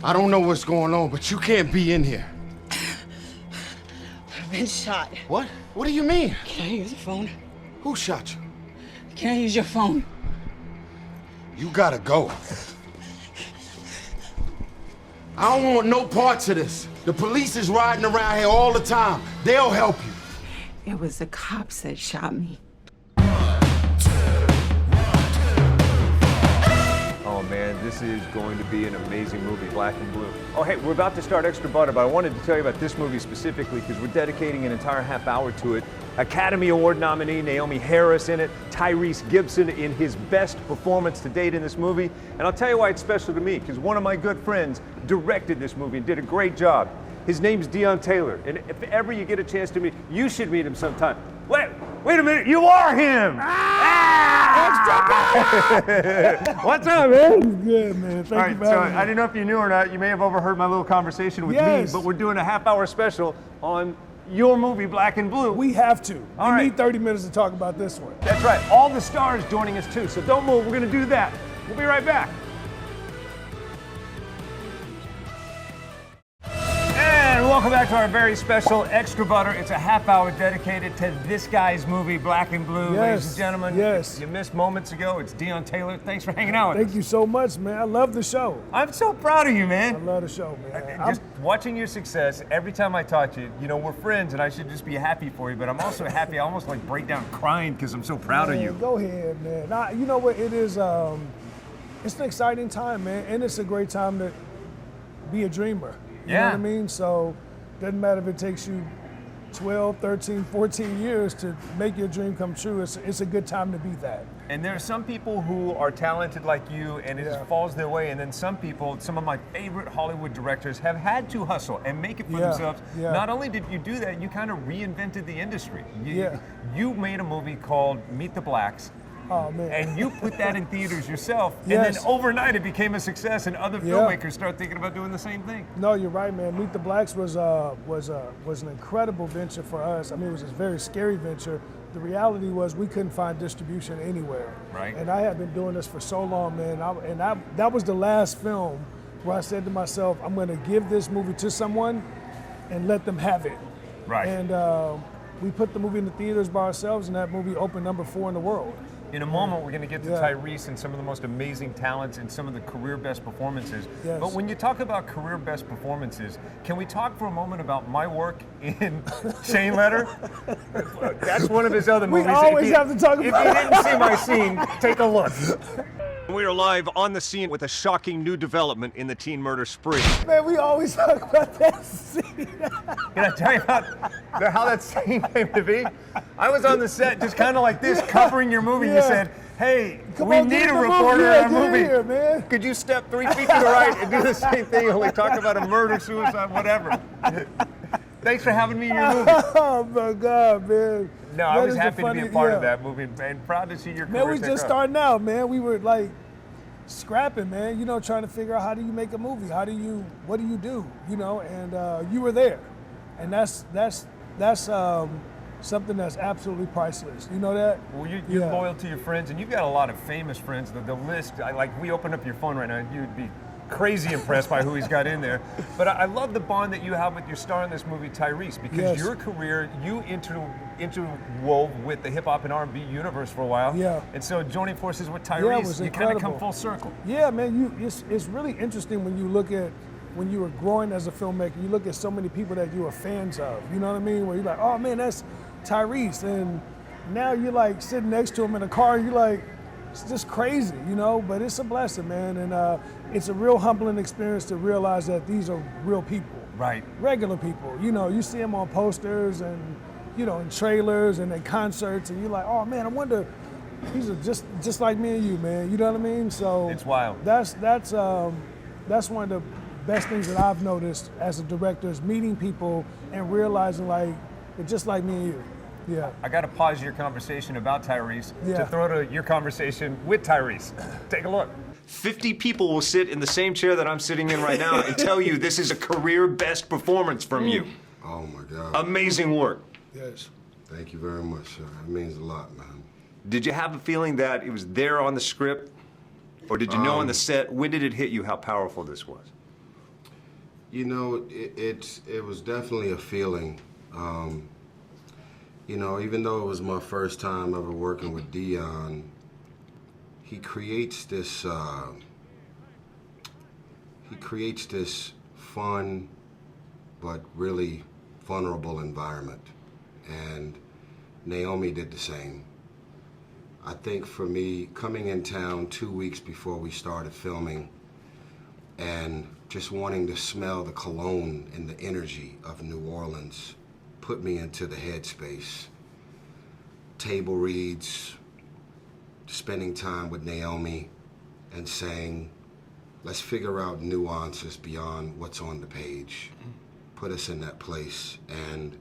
I don't know what's going on, but you can't be in here. I've been shot. What? What do you mean? Can I use the phone? Who shot you? Can I use your phone? You gotta go. I don't want no parts of this. The police is riding around here all the time. They'll help you. It was the cops that shot me. Oh man, this is going to be an amazing movie, Black and Blue. Oh hey, we're about to start Extra Butter, but I wanted to tell you about this movie specifically because we're dedicating an entire half hour to it. Academy Award nominee Naomie Harris in it, Tyrese Gibson in his best performance to date in this movie. And I'll tell you why it's special to me, because one of my good friends directed this movie and did a great job. His name's Deon Taylor, and if ever you get a chance to meet, you should meet him sometime. Wait a minute, you are him! What's up, man? It's good, man. Thank you for having me. I didn't know if you knew or not, you may have overheard my little conversation with me, but we're doing a half-hour special on your movie, Black and Blue. We have to. All we right. need 30 minutes to talk about this one. That's right, all the stars joining us too, so don't move, we're gonna do that. We'll be right back. And welcome back to our very special Extra Butter. It's a half hour dedicated to this guy's movie, Black and Blue. Yes. Ladies and gentlemen, Yes. you missed moments ago. It's Deon Taylor. Thanks for hanging out with Thank us. you so much, man. I love the show. I'm so proud of you, I man. love the show, man. Just watching your success, every time I talk to you, you know, we're friends and I should just be happy for you, but I'm also happy. I almost like break down crying because I'm so proud of you. Go ahead, man. You know what? It is, it's an exciting time, man. And it's a great time to be a dreamer. You know what I mean? So, doesn't matter if it takes you 12, 13, 14 years to make your dream come true. It's a good time to be that. And there are some people who are talented like you and it just falls their way. And then some people, some of my favorite Hollywood directors have had to hustle and make it for themselves. Not only did you do that, you kind of reinvented the industry. You made a movie called Meet the Blacks. Oh, man. And you put that in theaters yourself, and then overnight it became a success, and other filmmakers start thinking about doing the same thing. No, you're right, man. Meet the Blacks was an incredible venture for us. I mean, it was a very scary venture. The reality was we couldn't find distribution anywhere. Right. And I had been doing this for so long, man. That was the last film where I said to myself, I'm going to give this movie to someone and let them have it. Right. And we put the movie in the theaters by ourselves, and that movie opened #4 in the world. In a moment, we're going to get to Tyrese and some of the most amazing talents and some of the career best performances. Yes. But when you talk about career best performances, can we talk for a moment about my work in Chain Letter? That's one of his other movies. We always have to talk about it. If you didn't see my scene, take a look. We are live on the scene with a shocking new development in the teen murder spree. Man, we always talk about that scene. Can I tell you about how that scene came to be? I was on the set just kind of like this, covering your movie. You said, hey, we need a reporter in our movie. Here, man. Could you step 3 feet to the right and do the same thing, only talk about a murder, suicide, whatever. Thanks for having me in your movie. Oh, my God, man. No, I was happy to be a part of that movie and proud to see your career. Man, we just starting out, man. We were like scrapping, man, you know, trying to figure out how do you make a movie? What do you do? You know, and you were there. And that's something that's absolutely priceless. You know that? Well, you're loyal to your friends, and you've got a lot of famous friends. The list, we open up your phone right now, and you'd be crazy impressed by who he's got in there. But I love the bond that you have with your star in this movie, Tyrese, because your career, you interwove with the hip hop and R&B universe for a while. Yeah. And so joining forces with Tyrese, you kind of come full circle. Yeah, man, it's really interesting when you look at, when you were growing as a filmmaker, you look at so many people that you were fans of, you know what I mean? Where you're like, oh man, that's Tyrese. And now you're like sitting next to him in a car, and you're like, it's just crazy, you know, but it's a blessing, man. And it's a real humbling experience to realize that these are real people. Right. Regular people. You know, you see them on posters and, you know, in trailers and at concerts, and you're like, oh man, I wonder, these are just like me and you, man. You know what I mean? So it's wild. That's one of the best things that I've noticed as a director is meeting people and realizing like they're just like me and you. Yeah. I got to pause your conversation about Tyrese to throw to your conversation with Tyrese. Take a look. 50 people will sit in the same chair that I'm sitting in right now and tell you this is a career best performance from you. Oh my God. Amazing work. Yes. Thank you very much, sir. It means a lot, man. Did you have a feeling that it was there on the script? Or did you know on the set? When did it hit you how powerful this was? You know, it was definitely a feeling. You know, even though it was my first time ever working with Deon, he creates this fun but really vulnerable environment, and Naomie did the same. I think for me, coming in town 2 weeks before we started filming and just wanting to smell the cologne and the energy of New Orleans put me into the headspace. Table reads, spending time with Naomie and saying, let's figure out nuances beyond what's on the page. Put us in that place. And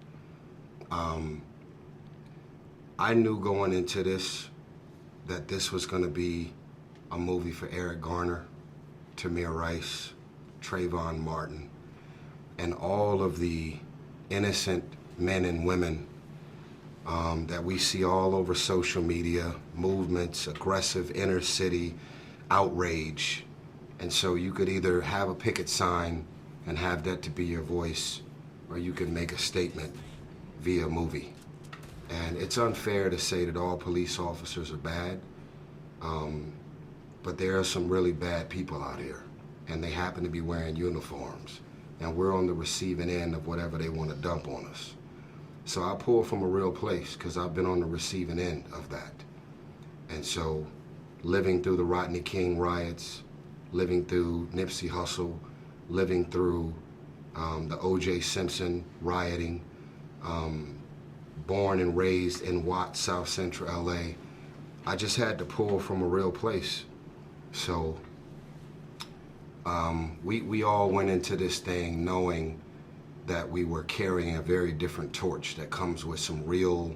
I knew going into this that this was gonna be a movie for Eric Garner, Tamir Rice, Trayvon Martin, and all of the innocent men and women that we see all over social media, movements, aggressive inner city outrage. And so you could either have a picket sign and have that to be your voice, or you could make a statement via movie. And it's unfair to say that all police officers are bad, but there are some really bad people out here, and they happen to be wearing uniforms, and we're on the receiving end of whatever they want to dump on us. So I pull from a real place, because I've been on the receiving end of that. And so living through the Rodney King riots, living through Nipsey Hussle, living through the O.J. Simpson rioting, born and raised in Watts, South Central LA, I just had to pull from a real place. So we all went into this thing knowing that we were carrying a very different torch that comes with some real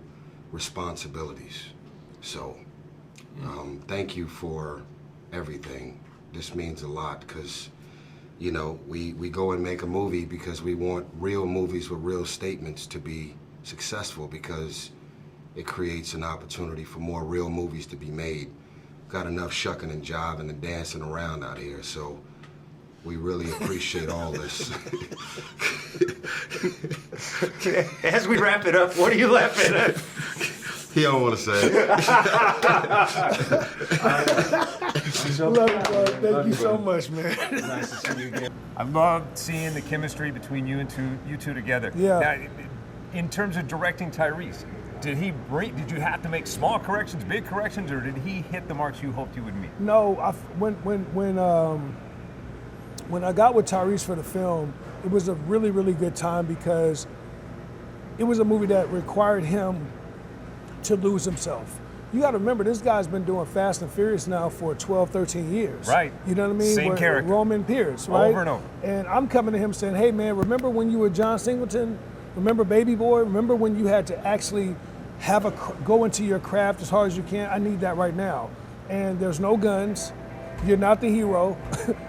responsibilities. So thank you for everything. This means a lot, because you know, we go and make a movie because we want real movies with real statements to be successful, because it creates an opportunity for more real movies to be made. Got enough shucking and jiving and dancing around out here, so we really appreciate all this. As we wrap it up, what are you laughing at? He don't want to say it. Love you, bro. Thank you so much, man. Nice to see you again. I love seeing the chemistry between you two together. Yeah. Now, in terms of directing Tyrese, did you have to make small corrections, big corrections, or did he hit the marks you hoped he would meet? No, when I got with Tyrese for the film, it was a really, really good time, because it was a movie that required him to lose himself. You got to remember, this guy's been doing Fast and Furious now for 12, 13 years. Right. You know what I mean? Same character. Roman Pierce, right? Over and over. And I'm coming to him saying, hey man, remember when you were John Singleton? Remember Baby Boy? Remember when you had to actually go into your craft as hard as you can? I need that right now. And there's no guns. You're not the hero,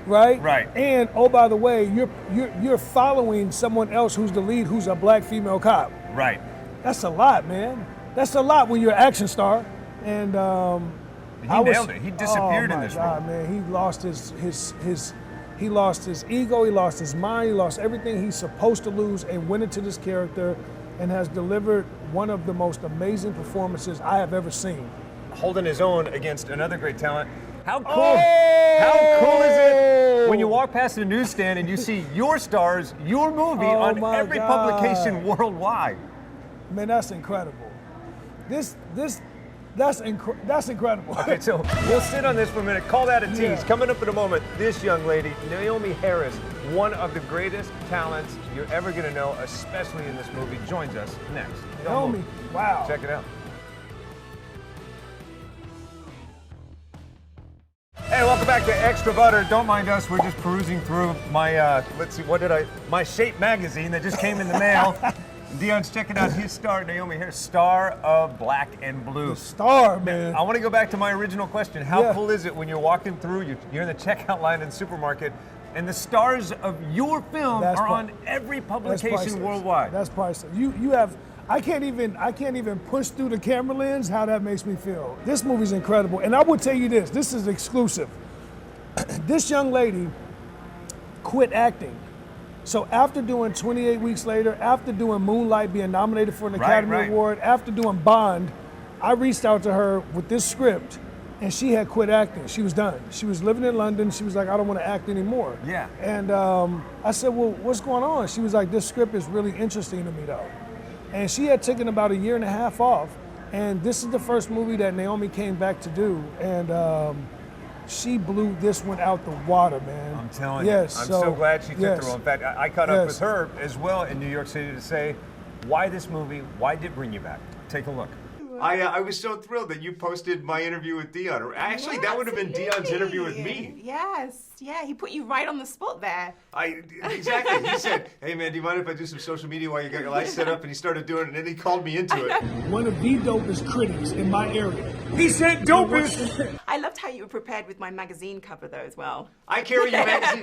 right? Right. And oh, by the way, you're following someone else who's the lead, who's a black female cop. Right. That's a lot, man. That's a lot when you're an action star. And He nailed it. He disappeared in this role. Oh my God, man, he lost he lost his ego, he lost his mind, he lost everything he's supposed to lose, and went into this character and has delivered one of the most amazing performances I have ever seen. Holding his own against another great talent. How cool! How cool is it when you walk past the newsstand and you see your stars, your movie on every publication worldwide? Man, that's incredible. That's incredible. Okay, so we'll sit on this for a minute. Call that a tease. Yeah. Coming up in a moment, this young lady, Naomie Harris, one of the greatest talents you're ever going to know, especially in this movie, joins us next. Naomie, wow. Check it out. Hey, welcome back to Extra Butter. Don't mind us, we're just perusing through my, my Shape magazine that just came in the mail. Deon's checking out his star, Naomie Harris, star of Black and Blue. The star, man. I want to go back to my original question. How cool is it when you're walking through, you're in the checkout line in the supermarket, and the stars of your film are on every publication worldwide? That's priceless. You have, I can't even push through the camera lens how that makes me feel. This movie's incredible, and I will tell you this is exclusive. This young lady quit acting So after doing 28 Weeks Later, after doing Moonlight, being nominated for an Academy Award, after doing Bond, I reached out to her with this script, and she had quit acting. She was done. She was living in London. She was like, I don't want to act anymore. Yeah. And I said, well, what's going on? She was like, this script is really interesting to me, though. And she had taken about 1.5 years off, and this is the first movie that Naomie came back to do, and she blew this one out the water, man. I'm telling you. Yes, I'm so glad she took the role. In fact, I caught up with Yes. her as well in New York City to say, why this movie? Why did it bring you back? Take a look. I was so thrilled that you posted my interview with Deon. Actually, that would have been Deon's interview with me. Yes, yeah, he put you right on the spot there. Exactly. He said, hey man, do you mind if I do some social media while you got your life set up? And he started doing it, and then he called me into it. One of the dopest critics in my area. He said dopest. I loved how you were prepared with my magazine cover though as well. I carry your magazine.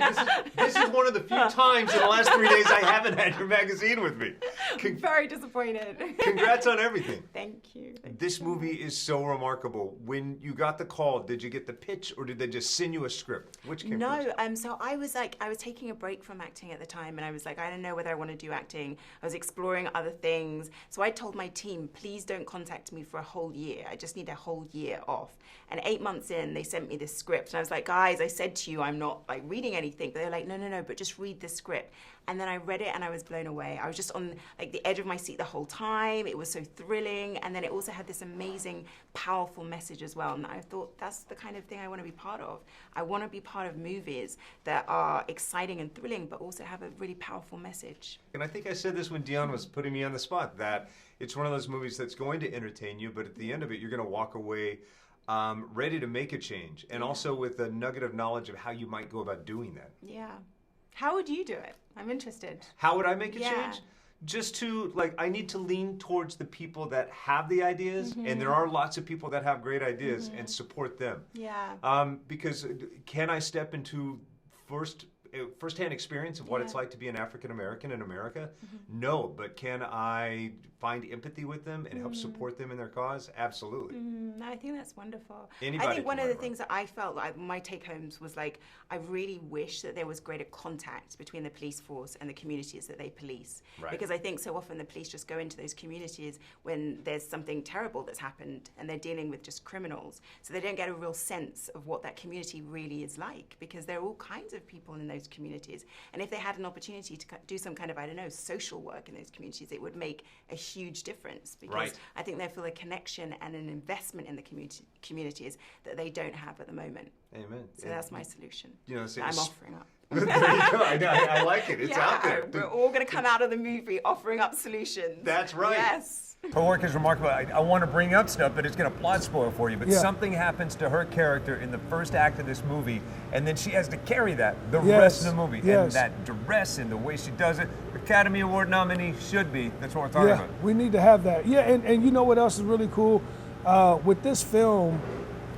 This is one of the few times in the last 3 days I haven't had your magazine with me. Very disappointed. Congrats on everything. Thank you. This movie is so remarkable. When you got the call, did you get the pitch or did they just send you a script? Which came first? No, so I was taking a break from acting at the time, and I was like, I don't know whether I want to do acting. I was exploring other things. So I told my team, please don't contact me for a whole year. I just need a whole year off. And 8 months in, they sent me this script. And I was like, guys, I said to you, I'm not like reading anything. But they're like, no, but just read this script. And then I read it and I was blown away. I was just on like the edge of my seat the whole time. It was so thrilling. And then it also had this amazing, powerful message as well. And I thought that's the kind of thing I want to be part of. I want to be part of movies that are exciting and thrilling, but also have a really powerful message. And I think I said this when Deon was putting me on the spot, that it's one of those movies that's going to entertain you, but at the end of it, you're going to walk away ready to make a change. And also with a nugget of knowledge of how you might go about doing that. Yeah. How would you do it? I'm interested. How would I make a change? Just to, like, I need to lean towards the people that have the ideas, and there are lots of people that have great ideas, and support them. Yeah. Because can I step into firsthand experience of what it's like to be an African American in America? No, but can I find empathy with them and help support them in their cause? Absolutely. I think that's wonderful. Anybody I think one of the can things that I felt like my take-homes was like, I really wish that there was greater contact between the police force and the communities that they police. Right. Because I think so often the police just go into those communities when there's something terrible that's happened and they're dealing with just criminals. So they don't get a real sense of what that community really is like, because there are all kinds of people in those communities. And if they had an opportunity to do some kind of, I don't know, social work in those communities, it would make a huge difference, because I think they feel a connection and an investment in the communities that they don't have at the moment. Amen. So that's my solution. You know, so I'm offering up. There you go. I like it. It's out there. We're all going to come out of the movie offering up solutions. That's right. Yes. Her work is remarkable. I want to bring up stuff, but it's going to plot spoil for you. But something happens to her character in the first act of this movie, and then she has to carry that the rest of the movie. And that duress and the way she does it, Academy Award nominee should be. That's what we're talking about. We need to have that. Yeah, and you know what else is really cool? With this film,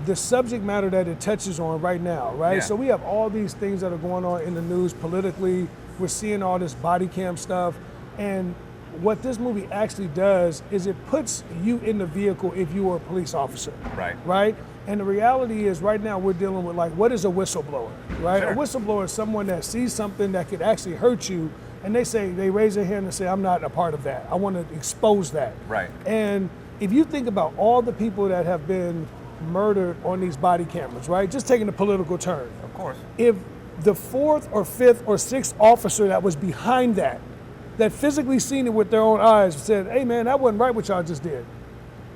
the subject matter that it touches on right now, right? Yeah. So we have all these things that are going on in the news politically. We're seeing all this body cam stuff. And what this movie actually does is it puts you in the vehicle if you were a police officer. Right. Right? And the reality is right now we're dealing with, like, what is a whistleblower, right? Sure. A whistleblower is someone that sees something that could actually hurt you, and they raise their hand and say, I'm not a part of that. I want to expose that. Right. And if you think about all the people that have been murdered on these body cameras, right? Just taking a political turn. Of course. If the fourth or fifth or sixth officer that was behind that physically seen it with their own eyes said, hey man, that wasn't right what y'all just did,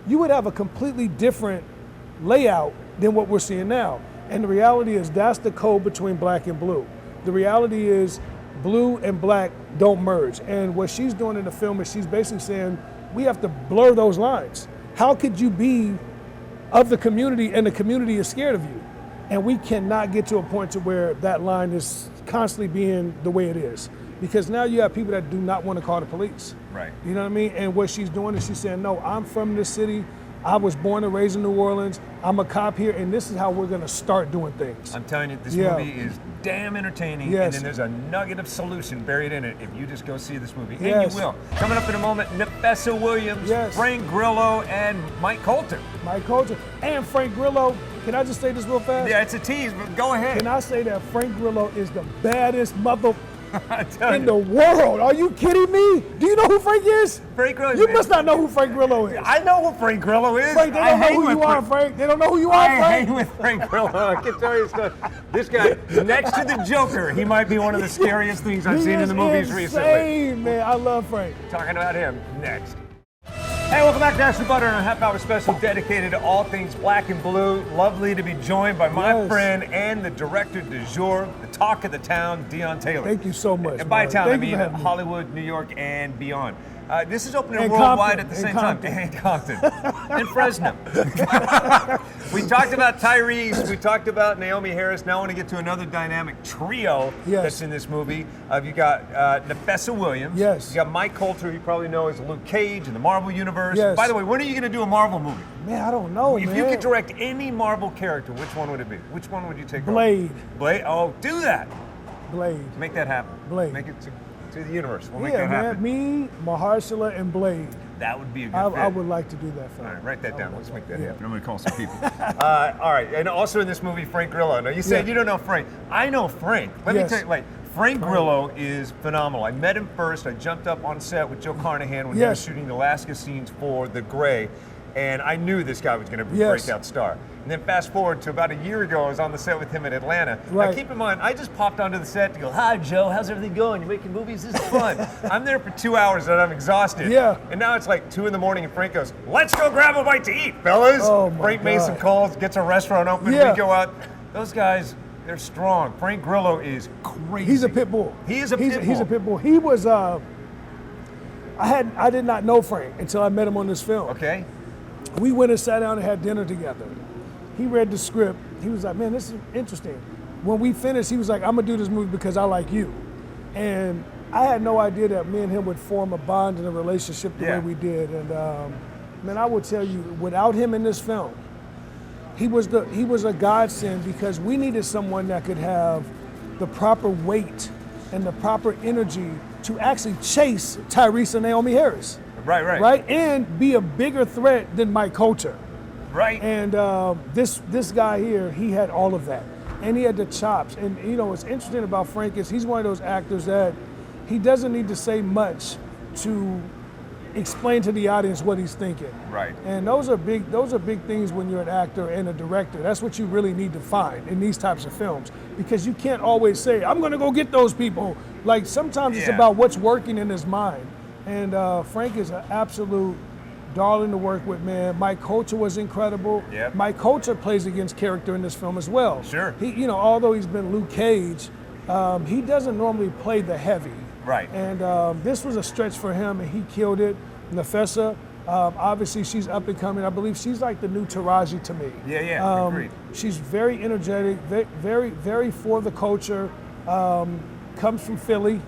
you would have a completely different layout than what we're seeing now. And the reality is that's the code between black and blue. The reality is blue and black don't merge. And what she's doing in the film is she's basically saying we have to blur those lines. How could you be of the community and the community is scared of you? And we cannot get to a point to where that line is constantly being the way it is. Because now you have people that do not want to call the police. Right. You know what I mean? And what she's doing is she's saying, no, I'm from this city. I was born and raised in New Orleans. I'm a cop here, and this is how we're going to start doing things. I'm telling you, this movie is damn entertaining, Yes. and then there's a nugget of solution buried in it if you just go see this movie, and Yes. you will. Coming up in a moment, Nafessa Williams, Yes. Frank Grillo, and Mike Colter. Mike Colter and Frank Grillo. Can I just say this real fast? Yeah, it's a tease, but go ahead. Can I say that Frank Grillo is the baddest mother in the world. Are you kidding me? Do you know who Frank is? Frank Grillo. You must not know who Frank Grillo is. I know who Frank Grillo is. Frank, they don't know who you are, Frank. They don't know who you are, Frank. I hang with Frank Grillo. I can tell you stuff. This guy, next to the Joker, he might be one of the scariest things I've seen in the movies recently. Man, I love Frank. Talking about him next. Hey, welcome back to Extra Butter and a half-hour special dedicated to all things black and blue. Lovely to be joined by my friend and the director du jour, the talk of the town, Deon Taylor. Thank you so much. And by town, I mean me. Hollywood, New York, and beyond. This is opening And worldwide Compton. at the same And time. Compton. And Compton. And Fresno. We talked about Tyrese. We talked about Naomie Harris. Now I want to get to another dynamic trio that's in this movie. You got Nafessa Williams. Yes. You got Mike Colter, who you probably know as Luke Cage in the Marvel Universe. Yes. By the way, when are you going to do a Marvel movie? Man, I don't know, If man. you could direct any Marvel character, which one would it be? Which one would you take Blade. over? Blade? Oh, do that. Blade. Make that happen. Blade. Make it to the universe. We'll make Yeah, that man. happen. Me, Mahershala, and Blade. That would be a good fit. I would like to do that film. All right, write that down. Let's make that Yeah. happen. I'm going to call some people. All right, and also in this movie, Frank Grillo. Now, you said you don't know Frank. I know Frank. Let me tell you, Frank Grillo is phenomenal. I met him first. I jumped up on set with Joe Carnahan when he was shooting the Alaska scenes for The Gray, and I knew this guy was going to be a breakout star. And then fast forward to about a year ago, I was on the set with him in Atlanta. Right. Now keep in mind, I just popped onto the set to go, "Hi Joe, how's everything going? You making movies? This is fun." I'm there for 2 hours and I'm exhausted. Yeah. And now it's like 2 in the morning and Frank goes, "Let's go grab a bite to eat, fellas." Oh my Frank Mason God. calls, gets a restaurant open, Yeah. we go out. Those guys, they're strong. Frank Grillo is crazy. He's a pit bull. He is a pit bull. He's a pit bull. He was, I did not know Frank until I met him on this film. Okay. We went and sat down and had dinner together. He read the script. He was like, "Man, this is interesting." When we finished, he was like, "I'm gonna do this movie because I like you." And I had no idea that me and him would form a bond and a relationship the way we did. And man, I will tell you, without him in this film, he was a godsend because we needed someone that could have the proper weight and the proper energy to actually chase Tyrese and Naomie Harris. Right, and be a bigger threat than Mike Colter. Right. And this guy here, he had all of that, and he had the chops. And you know, what's interesting about Frank is he's one of those actors that he doesn't need to say much to explain to the audience what he's thinking. Right. And those are big things when you're an actor and a director. That's what you really need to find in these types of films, because you can't always say, "I'm going to go get those people." Like sometimes it's about what's working in his mind. And Frank is an absolute darling to work with, man. Mike Colter was incredible. Yep. Mike Colter plays against character in this film as well. Sure. He, you know, although he's been Luke Cage, he doesn't normally play the heavy. Right. And this was a stretch for him, and he killed it. Nafessa, obviously she's up and coming. I believe she's like the new Taraji to me. Yeah, agreed. She's very energetic, very, very for the culture. Comes from Philly.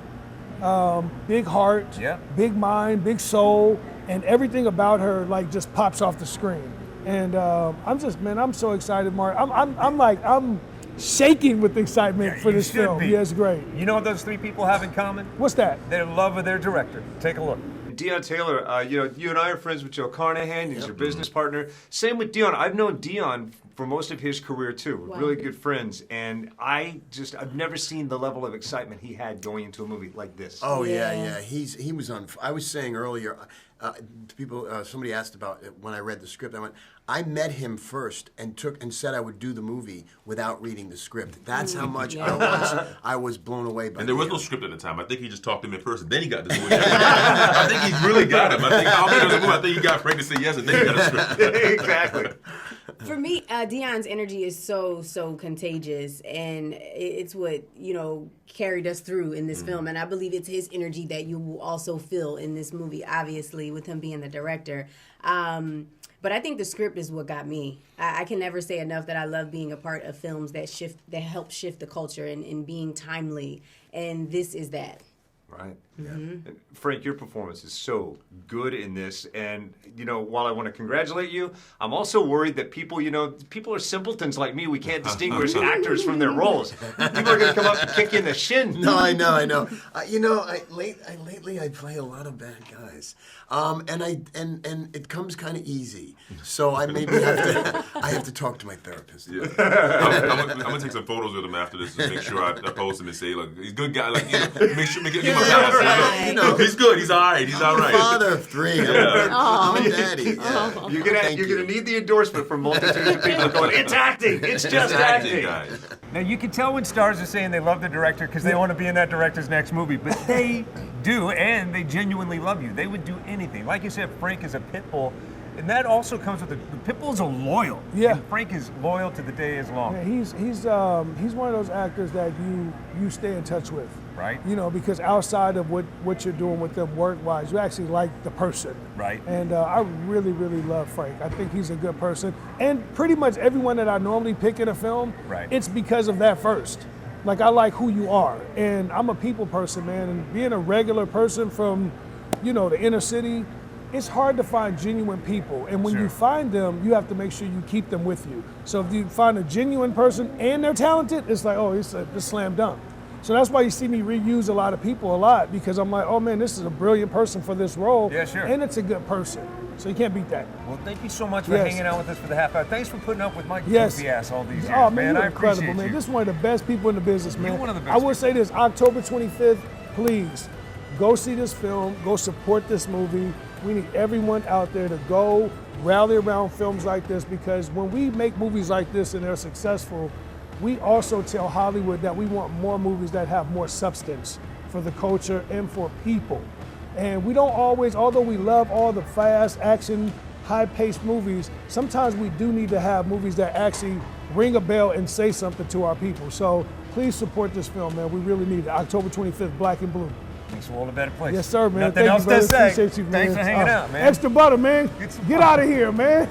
Big heart, big mind, big soul, and everything about her like just pops off the screen. And I'm so excited, Mark. I'm shaking with excitement for this film. Yeah, it's great. You know what those 3 people have in common? What's that? Their love of their director. Take a look. Deon Taylor, you and I are friends with Joe Carnahan. He's your business partner. Same with Deon. I've known Deon for most of his career too. We're really good friends, and I've never seen the level of excitement he had going into a movie like this. Oh yeah. He was on. I was saying earlier to people. Somebody asked about it when I read the script. I went. I met him first and said I would do the movie without reading the script. That's how much I was blown away by. And there was no script at the time. I think he just talked to him in person. Then he got this movie. I think he really got him. I think he got Frank to say yes, and then he got a script. Exactly. For me, Deon's energy is so contagious, and it's what carried us through in this film. And I believe it's his energy that you will also feel in this movie. Obviously, with him being the director. But I think the script is what got me. I can never say enough that I love being a part of films that help shift the culture and being timely. And this is that. Right. Mm-hmm. And Frank, your performance is so good in this, and while I want to congratulate you, I'm also worried that people are simpletons like me. We can't distinguish actors from their roles. People are going to come up and kick you in the shin. No, I know. Lately I play a lot of bad guys, and it comes kind of easy. So I maybe have to talk to my therapist. Yeah. I'm gonna take some photos with him after this to make sure I post him and say, look, he's a good guy. Like, make sure give him a pass. He's good. He's all right. He's all right. Father of 3. I'm a daddy. Yeah. You're gonna need the endorsement from multitudes of people going, it's acting. It's just acting. Guys. Now you can tell when stars are saying they love the director because they want to be in that director's next movie, but they do, and they genuinely love you. They would do anything. Like you said, Frank is a pit bull. And that also comes with the pit bulls are loyal. Yeah. And Frank is loyal to the day is long. Yeah, he's one of those actors that you stay in touch with. Right. Because outside of what you're doing with them work-wise, you actually like the person. Right. And I really, really love Frank. I think he's a good person. And pretty much everyone that I normally pick in a film, right, it's because of that first. Like, I like who you are. And I'm a people person, man. And being a regular person from, the inner city, it's hard to find genuine people. And when you find them, you have to make sure you keep them with you. So if you find a genuine person and they're talented, it's like, it's a slam dunk. So that's why you see me reuse a lot of people a lot, because I'm like, oh man, this is a brilliant person for this role. Yeah, sure. And it's a good person. So you can't beat that. Well, thank you so much for hanging out with us for the half hour. Thanks for putting up with my goofy ass all these years, oh, man. You're I incredible, appreciate man. you. This is one of the best people in the business, man. You're one of the best I will say this, October 25th, please, go see this film, go support this movie. We need everyone out there to go rally around films like this, because when we make movies like this and they're successful, we also tell Hollywood that we want more movies that have more substance for the culture and for people. And we don't always, although we love all the fast action, high-paced movies, sometimes we do need to have movies that actually ring a bell and say something to our people. So please support this film, man. We really need it. October 25th, Black and Blue. Makes the world a better place. Yes, sir, man. Nothing else to say. Appreciate you, man. Thanks for hanging out, man. Extra butter, man. Get out of here, man.